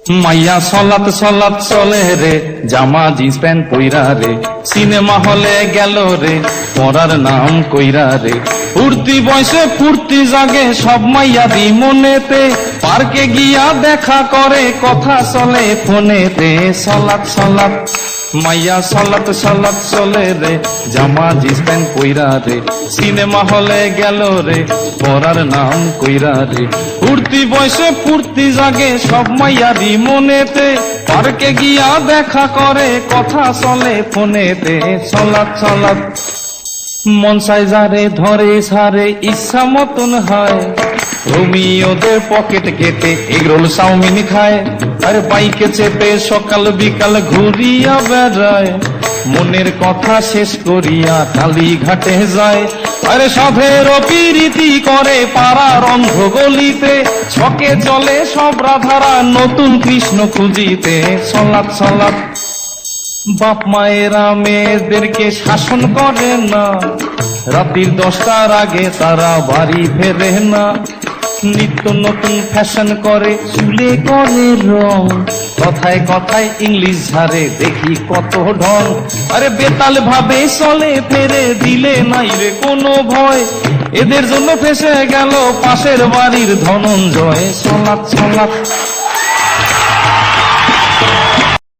মাইয়া সলাত সলাত চলে রে, জামা জিন্স প্যান্ট পইরা রে, সিনেমা হলে গেল রে, পড়ার নাম কইরা রে। ফুর্তি বয়সে ফুর্তি জাগে সব মাইয়া দি মনেতে, পার্কে গিয়া দেখা করে কথা চলে ফোনেতে। সলাত সলাত মাইয়া সলাত সলাত চলে রে, জামা জিন্স প্যান্ট পইরা রে, সিনেমা হলে গেল রে, পড়ার নাম কইরা রে। ফুর্তি বয়সে ফুর্তি জাগে সব মাইয়া দি মনেতে, পার্কে গিয়া দেখা করে কথা চলে ফোনেতে। সলাত সলাত মন চাই যারে ধরে সারে ইচ্ছা মতন হয়, রোমিওদের পকেট কেটে এগরোল চাউমিন খায়, আরে বাইকে চেপে সকাল বিকাল ঘুরিয়া বেড়ায়, মনের কথা শেষ করিয়া কালীঘাটে যায়। আরে সাধের প্রীতি করে পাড়ার অন্ধ গলিতে, ছকে চলে সব রাধারা নতুন কৃষ্ণ খুঁজিতে। সলাত সলাত বাপ মায়েরা মেয়েদেরকে শাসন করে না, রাত্রির 10টার আগে তারা বাড়ি ফেরে না, নিত্য নতুন ফ্যাশন করে চুলে করে রং, কথায় কথায় ইংলিশ ঝাড়ে দেখি কত ঢং। আরে বেতাল ভাবে চলে ফেরে দিলে নাই রে কোনো ভয়, এদের জন্য ফেসে গেল পাশের বাড়ির ধনঞ্জয়। সলাত সলাত